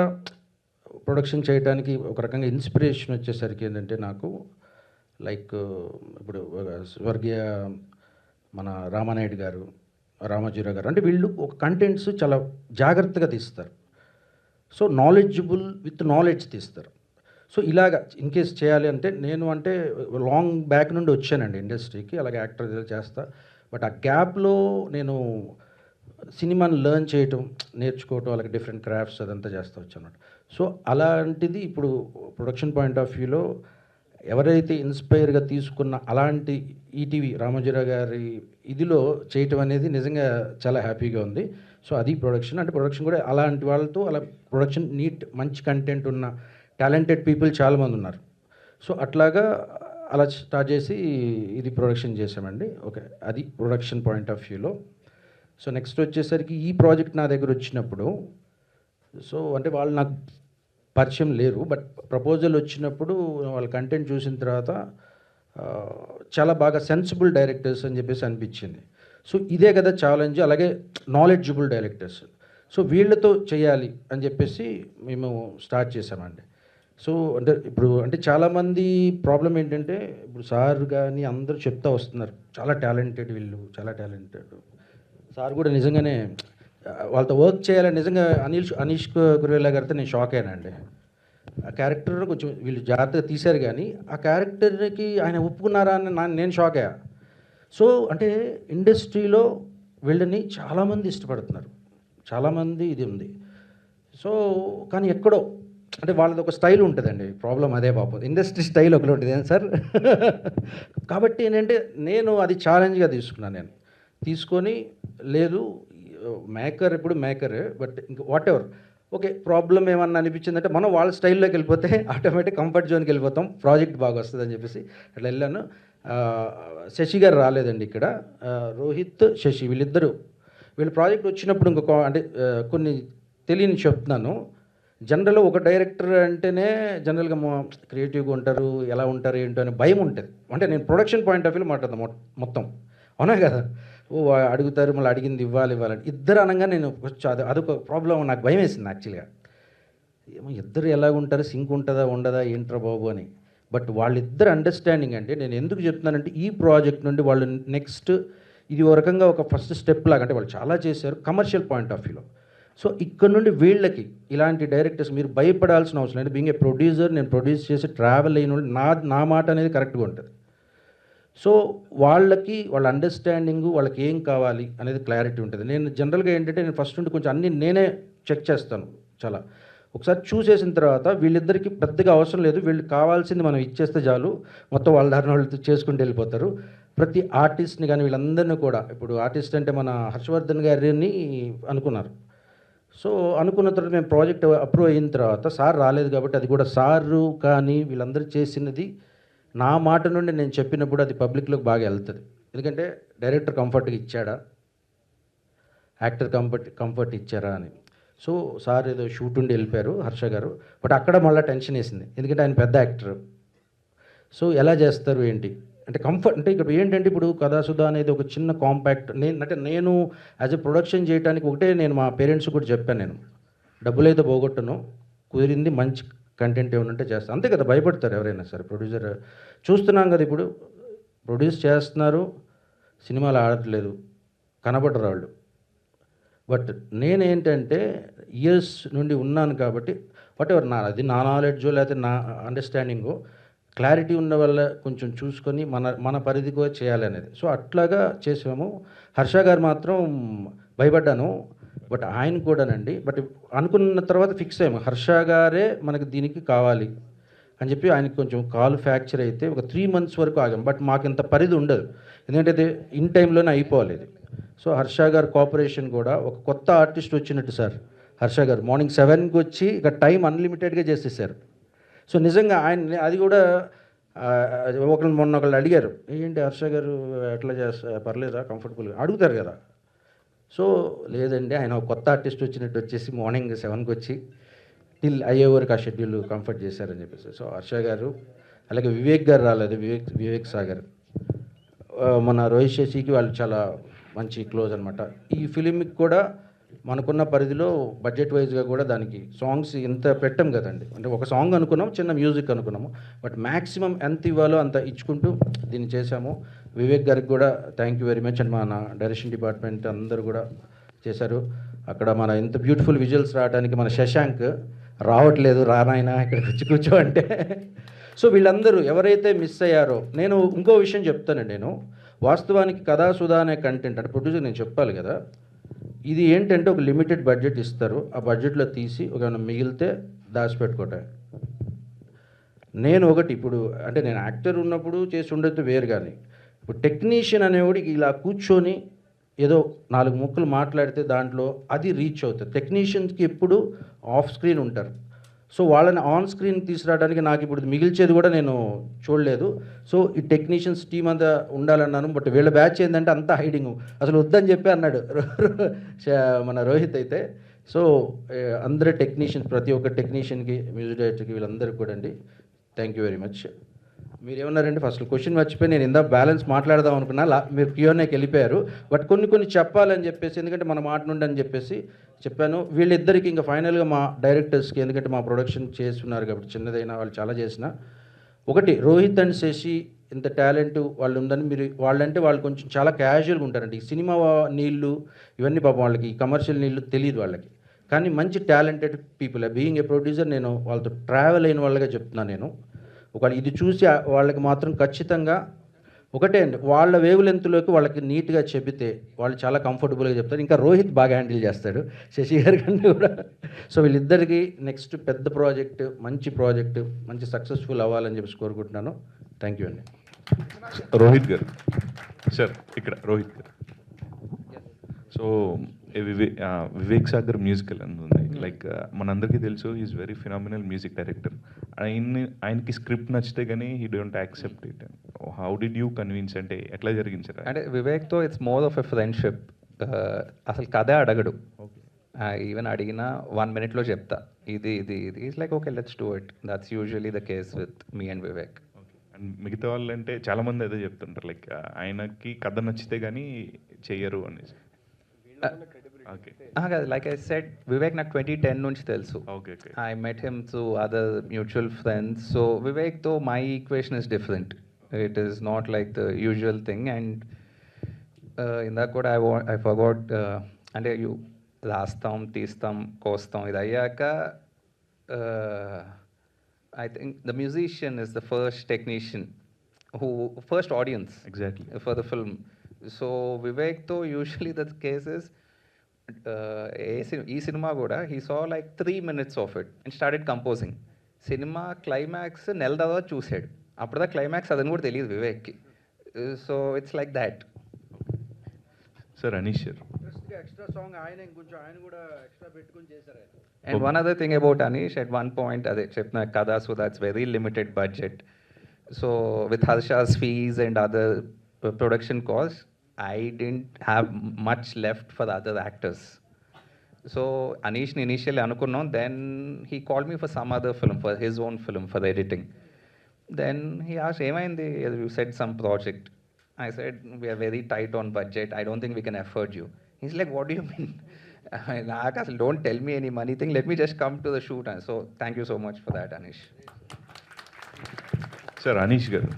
ప్రొడక్షన్ చేయడానికి ఒక రకంగా ఇన్స్పిరేషన్ వచ్చేసరికి ఏంటంటే నాకు లైక్ ఇప్పుడు స్వర్గీయ మన రామానాయుడు గారు, రామోజీరావు గారు, అంటే వీళ్ళు ఒక కంటెంట్స్ చాలా జాగ్రత్తగా తీస్తారు. సో నాలెడ్జబుల్ విత్ నాలెడ్జ్ తీస్తారు. సో ఇలాగా ఇన్ కేస్ చేయాలి అంటే నేను అంటే లాంగ్ బ్యాక్ నుండి వచ్చానండి ఇండస్ట్రీకి, అలాగే యాక్టర్ చేస్తా. బట్ ఆ గ్యాప్లో నేను సినిమాని లెర్న్ చేయటం, నేర్చుకోవటం, అలాగే డిఫరెంట్ క్రాఫ్ట్స్ అదంతా చేస్తూ వచ్చాను. సో అలాంటిది ఇప్పుడు ప్రొడక్షన్ పాయింట్ ఆఫ్ వ్యూలో ఎవరైతే ఇన్స్పైర్గా తీసుకున్న అలాంటి ఈటీవీ రామోజీరావు గారి ఇదిలో చేయటం అనేది నిజంగా చాలా హ్యాపీగా ఉంది. సో అది ప్రొడక్షన్, అంటే ప్రొడక్షన్ కూడా అలాంటి వాళ్ళతో అలా ప్రొడక్షన్ నీట్ మంచి కంటెంట్ ఉన్న టాలెంటెడ్ పీపుల్ చాలామంది ఉన్నారు. సో అట్లాగా అలా స్టార్ట్ చేసి ఇది ప్రొడక్షన్ చేసామండి. ఓకే, అది ప్రొడక్షన్ పాయింట్ ఆఫ్ వ్యూలో. సో నెక్స్ట్ వచ్చేసరికి ఈ ప్రాజెక్ట్ నా దగ్గర వచ్చినప్పుడు, సో అంటే వాళ్ళు నాకు పరిచయం లేరు, బట్ ప్రపోజల్ వచ్చినప్పుడు వాళ్ళ కంటెంట్ చూసిన తర్వాత చాలా బాగా సెన్సిబుల్ డైరెక్టర్స్ అని చెప్పేసి అనిపించింది. సో ఇదే కదా ఛాలెంజ్, అలాగే నాలెడ్జబుల్ డైరెక్టర్స్. సో వీళ్ళతో చేయాలి అని చెప్పేసి మేము స్టార్ట్ చేసామండి. సో అంటే ఇప్పుడు అంటే చాలామంది ప్రాబ్లం ఏంటంటే, ఇప్పుడు సార్ కానీ అందరూ చెప్తా వస్తున్నారు చాలా టాలెంటెడ్, వీళ్ళు చాలా టాలెంటెడ్. సార్ కూడా నిజంగానే వాళ్ళతో వర్క్ చేయాలని నిజంగా అనీష్ కురేలా గారితో నేను షాక్ అయ్యానండి. ఆ క్యారెక్టర్ కొంచెం వీళ్ళు జాగ్రత్తగా తీశారు, కానీ ఆ క్యారెక్టర్కి ఆయన ఒప్పుకున్నారా అని నేను షాక్ అయ్యా. సో అంటే ఇండస్ట్రీలో వీళ్ళని చాలామంది ఇష్టపడుతున్నారు, చాలామంది ఇది ఉంది. సో కానీ ఎక్కడో అంటే వాళ్ళది ఒక స్టైల్ ఉంటుందండి, ప్రాబ్లం అదే పాపం, ఇండస్ట్రీ స్టైల్ ఒకటి ఉంటుంది ఏం సార్. కాబట్టి ఏంటంటే నేను అది ఛాలెంజ్గా తీసుకున్నాను. నేను తీసుకొని లేదు మేకర్ ఎప్పుడు మేకరే, బట్ ఇంకా వాట్ ఎవర్ ఓకే, ప్రాబ్లం ఏమన్నా అనిపించిందంటే మనం వాళ్ళ స్టైల్లోకి వెళ్ళిపోతే ఆటోమేటిక్ కంఫర్ట్ జోన్కి వెళ్ళిపోతాం, ప్రాజెక్ట్ బాగా వస్తుంది అని చెప్పేసి అట్లా వెళ్ళాను. శశి గారు రాలేదండి ఇక్కడ, రోహిత్ శశి వీళ్ళ ప్రాజెక్ట్ వచ్చినప్పుడు ఇంకొక అంటే కొన్ని తెలియని చెప్తున్నాను. జనరల్గా ఒక డైరెక్టర్ అంటేనే జనరల్గా క్రియేటివ్గా ఉంటారు, ఎలా ఉంటారు ఏంటో అని భయం ఉంటుంది. అంటే నేను ప్రొడక్షన్ పాయింట్ ఆఫ్ వ్యూలో మాట్లాడతాను మొత్తం, అవునా కదా. అడుగుతారు, మళ్ళీ అడిగింది ఇవ్వాలంటే ఇద్దరు అనగా నేను అదొక ప్రాబ్లం, నాకు భయం వేసింది యాక్చువల్గా. ఏమో ఇద్దరు ఎలాగుంటారు, సింక్ ఉంటుందా ఉండదా ఏంట్రా బాబు అని. బట్ వాళ్ళిద్దరు అండర్స్టాండింగ్ అంటే నేను ఎందుకు చెప్తున్నానంటే, ఈ ప్రాజెక్ట్ నుండి వాళ్ళు నెక్స్ట్ ఇది ఒక రకంగా ఒక ఫస్ట్ స్టెప్ లాగా, అంటే వాళ్ళు చాలా చేశారు కమర్షియల్ పాయింట్ ఆఫ్ వ్యూలో. సో ఇక్కడ నుండి వీళ్ళకి ఇలాంటి డైరెక్టర్స్ మీరు భయపడాల్సిన అవసరం లేదు. బీయింగ్ ఏ ప్రొడ్యూసర్, నేను ప్రొడ్యూస్ చేసి ట్రావెల్ అయిన వాళ్ళు నా మాట అనేది కరెక్ట్గా ఉంటుంది. సో వాళ్ళకి వాళ్ళ అండర్స్టాండింగు, వాళ్ళకి ఏం కావాలి అనేది క్లారిటీ ఉంటుంది. నేను జనరల్గా ఏంటంటే నేను ఫస్ట్ నుండి కొంచెం అన్నీ నేనే చెక్ చేస్తాను చాలా. ఒకసారి చూసేసిన తర్వాత వీళ్ళిద్దరికీ పెద్దగా అవసరం లేదు, వీళ్ళు కావాల్సింది మనం ఇచ్చేస్తే చాలు, మొత్తం వాళ్ళ దారిన వాళ్ళు చేసుకుంటూ వెళ్ళిపోతారు. ప్రతి ఆర్టిస్ట్ని కానీ వీళ్ళందరినీ కూడా, ఇప్పుడు ఆర్టిస్ట్ అంటే మన హర్షవర్ధన్ గారిని అనుకున్నారు. సో అనుకున్న తర్వాత మేము ప్రాజెక్ట్ అప్రూవ్ అయిన తర్వాత సార్ రాలేదు కాబట్టి, అది కూడా సారు కానీ వీళ్ళందరూ చేసినది నా మాట నుండి నేను చెప్పినప్పుడు అది పబ్లిక్లోకి బాగా వెళ్తుంది. ఎందుకంటే డైరెక్టర్ కంఫర్ట్గా ఇచ్చాడా, యాక్టర్ కంఫర్ట్ ఇచ్చారా అని. సో సార్ ఏదో షూట్ ఉండి వెళ్ళిపోయారు హర్ష గారు, బట్ అక్కడ మళ్ళీ టెన్షన్ వేసింది, ఎందుకంటే ఆయన పెద్ద యాక్టర్. సో ఎలా చేస్తారు ఏంటి అంటే కంఫర్ట్ అంటే ఇక్కడ ఏంటంటే, ఇప్పుడు కథాసుధా అనేది ఒక చిన్న కాంపాక్ట్. నేను యాజ్ ఎ ప్రొడక్షన్ చేయడానికి ఒకటే నేను మా పేరెంట్స్ కూడా చెప్పాను, నేను డబ్బులు అయితే పోగొట్టను, కుదిరింది మంచి కంటెంట్ ఏమైనా ఉంటే చేస్తాను, అంతే కదా. భయపడతారు ఎవరైనా సరే. ప్రొడ్యూసర్ చూస్తున్నాం కదా, ఇప్పుడు ప్రొడ్యూస్ చేస్తున్నారు, సినిమాలు ఆడట్లేదు, కనబడరు వాళ్ళు. బట్ నేనేంటంటే ఇయర్స్ నుండి ఉన్నాను కాబట్టి వాట్ ఎవర్ అది నా నాలెడ్జో లేకపోతే నా అండర్స్టాండింగో క్లారిటీ ఉన్న వల్ల కొంచెం చూసుకొని మన పరిధిగా చేయాలి అనేది. సో అట్లాగా చేసాము. హర్ష గారు మాత్రం భయపడ్డాను, బట్ ఆయన కూడానండి. బట్ అనుకున్న తర్వాత ఫిక్స్ అయ్యాము, హర్ష గారే మనకి దీనికి కావాలి అని చెప్పి. ఆయనకి కొంచెం కాలు ఫ్రాక్చర్ అయితే ఒక 3 months వరకు ఆగాం, బట్ మాకు ఇంత పరిధి ఉండదు, ఎందుకంటే ఇన్ టైంలోనే అయిపోవాలి ఇది. సో హర్ష గారు కోఆపరేషన్ కూడా, ఒక కొత్త ఆర్టిస్ట్ వచ్చినట్టు సార్ హర్ష గారు మార్నింగ్ 7కి వచ్చి ఇక టైం అన్లిమిటెడ్గా చేసేసారు. సో నిజంగా ఆయన అది కూడా మొన్న ఒకళ్ళు అడిగారు, ఏంటి హర్ష గారు ఎట్లా చేస్తా పర్లేదా కంఫర్టబుల్గా అడుగుతారు కదా. సో లేదండి, ఆయన ఒక కొత్త ఆర్టిస్ట్ వచ్చినట్టు వచ్చేసి మార్నింగ్ 7కి వచ్చి టిల్ అయ్యే వరకు ఆ షెడ్యూల్ కంఫర్ట్ చేశారని చెప్పేసి. సో హర్ష గారు, అలాగే వివేక్ గారు రాలేదు, వివేక్ సాగర్, మన రోహిత్ శశికి వాళ్ళు చాలా మంచి క్లోజ్ అనమాట. ఈ ఫిలింకి కూడా మనకున్న పరిధిలో బడ్జెట్ వైజ్గా కూడా దానికి సాంగ్స్ ఇంత పెట్టాం కదండి, అంటే ఒక సాంగ్ అనుకున్నాం, చిన్న మ్యూజిక్ అనుకున్నాము, బట్ మ్యాక్సిమం ఎంత ఇవ్వాలో అంత ఇచ్చుకుంటూ దీన్ని చేశాము. వివేక్ గారికి కూడా thank you very much, and మన డైరెక్షన్ డిపార్ట్మెంట్ అందరూ కూడా చేశారు. అక్కడ మన ఇంత బ్యూటిఫుల్ విజువల్స్ రావడానికి మన శశాంక్ రావట్లేదు, రానాయన ఇక్కడికి వచ్చి కూర్చో అంటే. సో వీళ్ళందరూ ఎవరైతే మిస్ అయ్యారో, నేను ఇంకో విషయం చెప్తానండి, నేను వాస్తవానికి కథాసుధా అనే కంటెంట్ అంటే ప్రొడ్యూసర్ నేను చెప్పాలి కదా, ఇది ఏంటంటే ఒక లిమిటెడ్ బడ్జెట్ ఇస్తారు, ఆ బడ్జెట్లో తీసి ఒక మిగిలితే దాచిపెట్టుకోవటం. నేను ఒకటి ఇప్పుడు అంటే నేను యాక్టర్ ఉన్నప్పుడు చేసి ఉండొద్దు వేరు, కానీ ఇప్పుడు టెక్నీషియన్ అనేవాడికి ఇలా కూర్చొని ఏదో 4 ముక్కలు మాట్లాడితే దాంట్లో అది రీచ్ అవుతుంది. టెక్నీషియన్స్కి ఎప్పుడు ఆఫ్ స్క్రీన్ ఉంటారు. సో వాళ్ళని ఆన్ స్క్రీన్ తీసుకురావడానికి నాకు ఇప్పుడు మిగిల్చేది కూడా నేను చూడలేదు. సో ఈ టెక్నీషియన్స్ టీం అంతా ఉండాలన్నాను. బట్ వీళ్ళ బ్యాచ్ ఏంటంటే అంతా హైడింగ్, అసలు వద్దని చెప్పి అన్నాడు మన రోహిత్ అయితే. సో అందరూ టెక్నీషియన్స్, ప్రతి ఒక్క టెక్నీషియన్కి, మ్యూజిక్ డైరెక్టర్కి, వీళ్ళందరికీ కూడా అండి థ్యాంక్ యూ వెరీ మచ్. మీరు ఏమన్నారంటే ఫస్ట్ క్వశ్చన్ మర్చిపోయి నేను ఇందా బ్యాలెన్స్ మాట్లాడదాం అనుకున్నా, మీరు క్యూఎన్ఏకి వెళ్ళిపోయారు. బట్ కొన్ని చెప్పాలని చెప్పేసి, ఎందుకంటే మన మాట నుండి అని చెప్పేసి చెప్పాను. వీళ్ళిద్దరికి ఇంకా ఫైనల్గా మా డైరెక్టర్స్కి, ఎందుకంటే మా ప్రొడక్షన్ చేస్తున్నారు కాబట్టి చిన్నదైనా వాళ్ళు చాలా చేసిన, ఒకటి రోహిత్ అండ్ శశి ఇంత టాలెంట్ వాళ్ళు ఉందని మీరు, వాళ్ళంటే వాళ్ళు కొంచెం చాలా క్యాజువల్గా ఉంటారండి. ఈ సినిమా నీళ్ళు ఇవన్నీ పాపం వాళ్ళకి, కమర్షియల్ నీళ్ళు తెలియదు వాళ్ళకి, కానీ మంచి talented people. Being a producer నేను వాళ్ళతో ట్రావెల్ అయిన వాళ్ళగా చెప్తున్నాను నేను. ఒకవేళ ఇది చూసి వాళ్ళకి మాత్రం ఖచ్చితంగా ఒకటే అండి, వాళ్ళ వేవ్ లెంత్లోకి వాళ్ళకి నీట్గా చెబితే వాళ్ళు చాలా కంఫర్టబుల్గా చెప్తారు. ఇంకా రోహిత్ బాగా హ్యాండిల్ చేస్తాడు శశి గారి కంటే కూడా. సో వీళ్ళిద్దరికీ నెక్స్ట్ పెద్ద ప్రాజెక్ట్, మంచి సక్సెస్ఫుల్ అవ్వాలని చెప్పి కోరుకుంటున్నాను. థ్యాంక్ యూ అండి. రోహిత్ గారు సార్, ఇక్కడ రోహిత్ గారు. సో వివేక్ సాగర్ మ్యూజికల్ అని ఉంది, లైక్ మనందరికీ తెలుసు is very phenomenal music director. ఆయనకి స్క్రిప్ట్ నచ్చితే కానీ he don't accept it. How did you convince, అంటే ఎట్లా జరిగింది సార్? అంటే వివేక్తో it's more of a friendship. అసలు కథే అడగడు, ఈవెన్ అడిగినా 1 minute చెప్తా ఇది is like okay let's do it. That's usually the case with me and Vivek. And మిగతా వాళ్ళు అంటే చాలామంది అదే చెప్తుంటారు, లైక్ ఆయనకి కథ నచ్చితే కానీ చెయ్యరు అనేసి. లైక్ ఐ సెడ్, వివేక్ నాకు 2010 నుంచి తెలుసు. I met him through other mutual friends. So వివేక్తో my equation is different. It is not like the usual thing. And ఇందాక కూడా ఐ ఫర్గాట్, అంటే రాస్తాం, తీస్తాం, కోస్తాం, ఇది అయ్యాక I think the musician is the first technician, first audience Exactly. for the film. So Vivek though usually the case is ee cinema kuda he saw like 3 minutes of it and started composing. Cinema climax nel dava chusadu, appuda climax adani kuda teliyadu Vivek ki. So it's like that. Sir, Anish sir. Extra song ఆయన కూడా ఎక్స్ట్రా పెట్టుకొని చేశారు. And one other thing about Anish, at one point, ade chepna kada, so that's very limited budget. So with Harsha's fees and other production costs, I didn't have much left for the other actors. So Anish ni initially anukunnam, then he called me for some other film, for his own film, for the editing. Then he asked, "Emaindi, you said some project." I said, "We are very tight on budget. I don't think we can afford you." He's like, "What do you mean?" Akash, don't tell me any money thing. Let me just come to the shoot. And so thank you so much for that, Anish. Sir Anish గారు,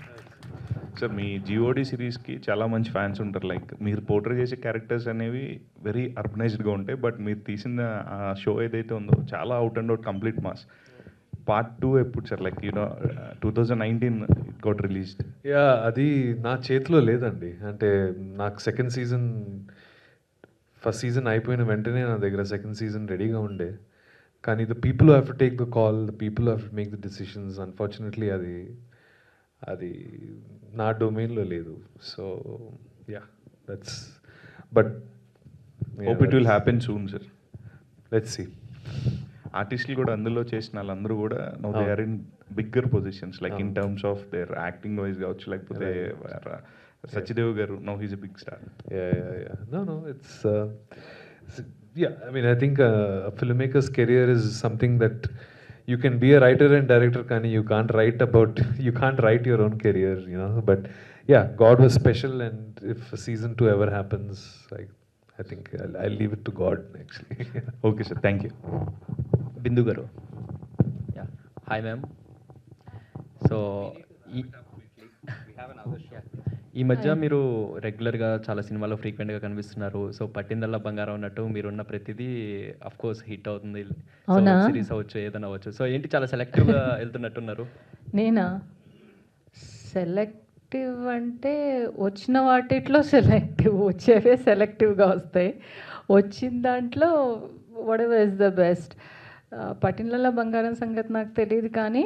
సార్ మీ జిఓడి సిరీస్కి చాలా మంచి ఫ్యాన్స్ ఉంటారు. లైక్ మీరు పోర్ట్రే చేసే క్యారెక్టర్స్ అనేవి వెరీ అర్బనైజ్డ్గా ఉంటాయి, బట్ మీరు తీసిన ఆ షో ఏదైతే ఉందో చాలా out and out complete mass. Part 2 ఎప్పుడు sir? Like 2019 it got released. Yeah, అది నా చేతిలో లేదండి. అంటే నాకు సెకండ్ సీజన్, ఫస్ట్ సీజన్ అయిపోయిన వెంటనే నా దగ్గర సెకండ్ సీజన్ రెడీగా ఉండే, కానీ the people have to take the call, the people have to make the decisions. Unfortunately అది నా డొమైన్లో లేదు. So yeah, that's, but hope it will happen soon sir. Let's see. ఆర్టిస్టులు కూడా అందులో చేసిన వాళ్ళందరూ కూడా now they are in bigger positions, like in terms of their acting wise కావచ్చు, లేకపోతే Satyadev garu, now he's a big star. No, it's yeah, I mean, I think a filmmaker's career is something that you can be a writer and director, kani you can't write your own career, you know. But yeah, God was special, and if season 2 ever happens, I think I'll leave it to God actually. Okay sir, thank you. బిందు గారు. Hi ma'am. సో ఈ మధ్య మీరు రెగ్యులర్గా చాలా సినిమాలో ఫ్రీక్వెంట్గా కనిపిస్తున్నారు. సో పట్టిందల్లా బంగారం అన్నట్టు మీరున్న ప్రతిదీ అఫ్ కోర్స్ హిట్ అవుతుంది. సిరీస్ అవ్వచ్చు, ఏదైనా అవ్వచ్చు. సో ఏంటి చాలా సెలెక్టివ్గా వెళ్తున్నట్టున్నారు? నేనా సెలెక్టివ్ అంటే వచ్చిన వాటిట్లో సెలెక్టివ్, వచ్చేవే సెలెక్టివ్గా వస్తాయి. వచ్చిన దాంట్లో what ever is the best. పట్టిందల్లా బంగారం సంగతి నాకు తెలియదు, కానీ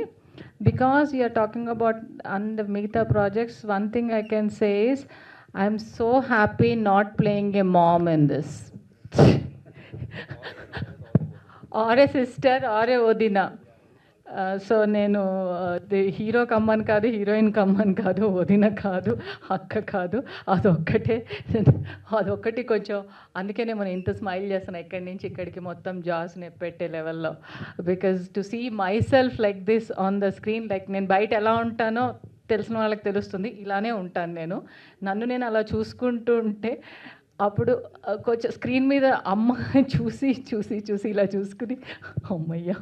because you are talking about on the Meeta projects, one thing I can say is I'm so happy not playing a mom in this. or a sister or a Odina. So నేను హీరో కమ్మని కాదు, హీరోయిన్ కమ్మని కాదు, వదిన కాదు, అక్క కాదు, అదొక్కటి కొంచెం అందుకనే మనం ఇంత స్మైల్ చేస్తున్నాం ఇక్కడి నుంచి ఇక్కడికి మొత్తం జాస్ పెట్టే లెవెల్లో. Because to see myself like this on the screen, like నేను బయట ఎలా ఉంటానో తెలిసిన వాళ్ళకి తెలుస్తుంది, ఇలానే ఉంటాను నేను. నన్ను నేను అలా చూసుకుంటూ ఉంటే అప్పుడు కొంచెం స్క్రీన్ మీద అమ్మ చూసి చూసి చూసి ఇలా చూసుకుని అమ్మయ్యా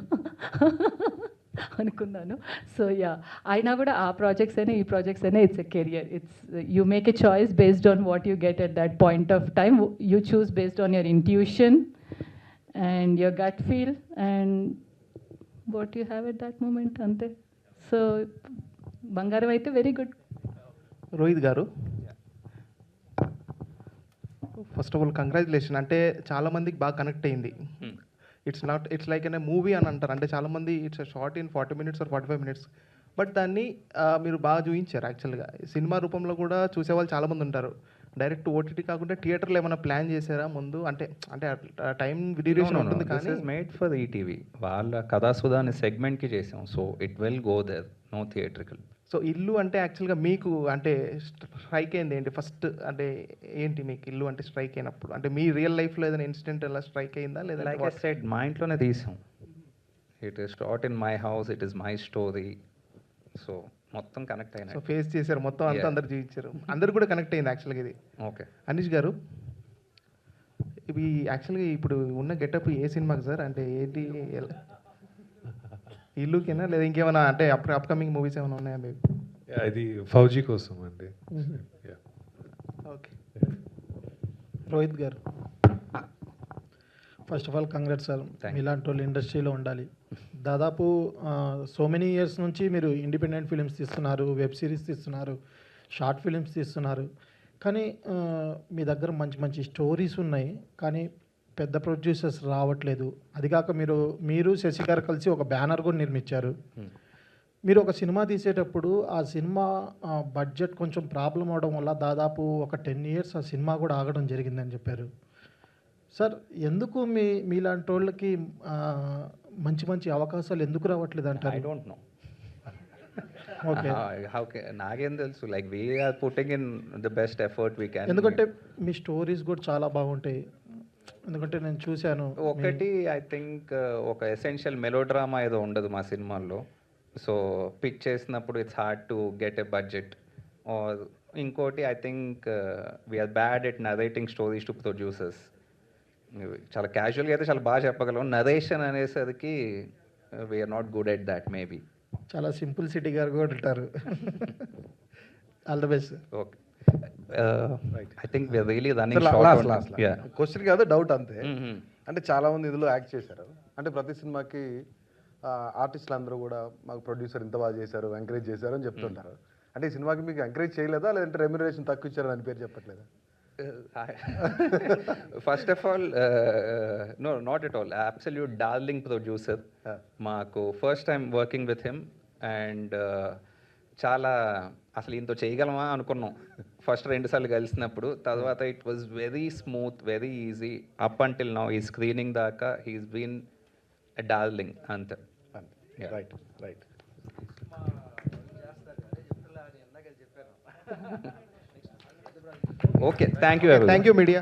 అనుకున్నాను. సో యా, అయినా కూడా ఆ ప్రాజెక్ట్స్ అయినా ఈ ప్రాజెక్ట్స్ అయినా it's a career. It's you make a choice based on what you get at that point of time. You choose based on your intuition and your gut feel and what you have at that moment, అంతే. సో బంగారం అయితే వెరీ గుడ్. రోహిత్ గారు, ఫస్ట్ ఆఫ్ ఆల్ కంగ్రాచులేషన్. అంటే చాలామందికి బాగా కనెక్ట్ అయింది. ఇట్స్ లైక్ అనే మూవీ అని అంటారు. అంటే చాలామంది it's short in 40 minutes or 45 minutes, but దాన్ని మీరు బాగా చూపించారు. యాక్చువల్గా సినిమా రూపంలో కూడా చూసేవాళ్ళు చాలామంది ఉంటారు. డైరెక్ట్ ఓటీటీ కాకుండా థియేటర్లో ఏమైనా ప్లాన్ చేశారా ముందు? అంటే టైం డ్యూరేషన్ ఉంటుంది కానీ మేడ్ ఫర్ ఈటీవీ, వాళ్ళ కథాసుధా అనే సెగ్మెంట్కి చేసాం. So it will go there, no theatrical. So ఇల్లు అంటే యాక్చువల్గా మీకు అంటే స్ట్రైక్ అయింది ఏంటి ఫస్ట్? అంటే ఏంటి మీకు ఇల్లు అంటే స్ట్రైక్ అయినప్పుడు? అంటే మీ రియల్ లైఫ్లో ఏదైనా ఇన్సిడెంట్ అలా స్ట్రైక్ అయిందా లేదా? లైక్ ఐ సెడ్, మా ఇంట్లోనే తీసాం. It is shot in my house, it is my story. So మొత్తం కనెక్ట్ అయినా. సో ఫేస్ చేశారు మొత్తం అంతా, అందరు చూపించారు, అందరు కూడా కనెక్ట్ అయింది యాక్చువల్గా ఇది. ఓకే. అనీష్ గారు, ఇవి యాక్చువల్గా ఇప్పుడు ఉన్న గెటప్ ఏ సినిమాకి సార్? అంటే ఏంటి, ఇల్లుకేనా లేదా ఇంకేమైనా అంటే అప్కమింగ్ మూవీస్ ఏమైనా ఉన్నాయా మీకు? ఇది ఫౌజీ కోసం అండి. ఓకే. రోహిత్ గారు, first of all congrats sir. మీలాంటి వాళ్ళు ఇండస్ట్రీలో ఉండాలి. దాదాపు సో మెనీ ఇయర్స్ నుంచి మీరు ఇండిపెండెంట్ ఫిలిమ్స్ తీస్తున్నారు, వెబ్ సిరీస్ తీస్తున్నారు, షార్ట్ ఫిలిమ్స్ తీస్తున్నారు. కానీ మీ దగ్గర మంచి మంచి స్టోరీస్ ఉన్నాయి, కానీ పెద్ద ప్రొడ్యూసర్స్ రావట్లేదు. అది కాక మీరు శశి గారు కలిసి ఒక బ్యానర్ కూడా నిర్మించారు. మీరు ఒక సినిమా తీసేటప్పుడు ఆ సినిమా బడ్జెట్ కొంచెం ప్రాబ్లం అవడం వల్ల దాదాపు ఒక 10 years ఆ సినిమా కూడా ఆగడం జరిగిందని చెప్పారు. సార్, ఎందుకు మీలాంటి వాళ్ళకి మంచి మంచి అవకాశాలు ఎందుకు రావట్లేదు అంటారు? I don't know. ఓకే, నాకేం తెలుసు. Like we're putting in the best effort we can. ఎందుకంటే మీ స్టోరీస్ కూడా చాలా బాగుంటాయి. ఎందుకంటే నేను చూశాను. ఒకటి ఐ థింక్ ఒక ఎసెన్షియల్ మెలోడ్రామా ఏదో ఉండదు మా సినిమాల్లో. సో పిచ్ చేసినప్పుడు it's hard to get a budget. ఇంకోటి I think we're bad at narrating stories to producers. చాలా క్యాజువల్గా అయితే చాలా బాగా చెప్పగలం, నరేషన్ అనేసరికి we're not good at that maybe. చాలా సింపుల్ సిటీ గారు కూడా ఉంటారు. All the best. Okay. I think we're really running last question కాదు, డౌట్ అంతే. అంటే చాలామంది ఇందులో యాక్ట్ చేశారు. అంటే ప్రతి సినిమాకి ఆర్టిస్టులు అందరూ కూడా మాకు ప్రొడ్యూసర్ ఇంత బాగా చేశారు, ఎంకరేజ్ చేశారు అని చెప్తుంటారు. అంటే ఈ సినిమాకి మీకు ఎంకరేజ్ చేయలేదా, లేదంటే రెమ్యునరేషన్ తక్కువ ఇచ్చారు అని పేరు చెప్పట్లేదా? First of all no, not at all. Absolute darling producer. మాకు first time working with him and చాలా అసలు ఇంత చేయగలమా అనుకున్నాం ఫస్ట్ 2 సార్లు కలిసినప్పుడు. తర్వాత it was very smooth, very easy. Up until now ఈ స్క్రీనింగ్ దాకా హీస్ బీన్ ఎ డార్లింగ్ అంతే. Right right. Okay, thank you. Thank you media.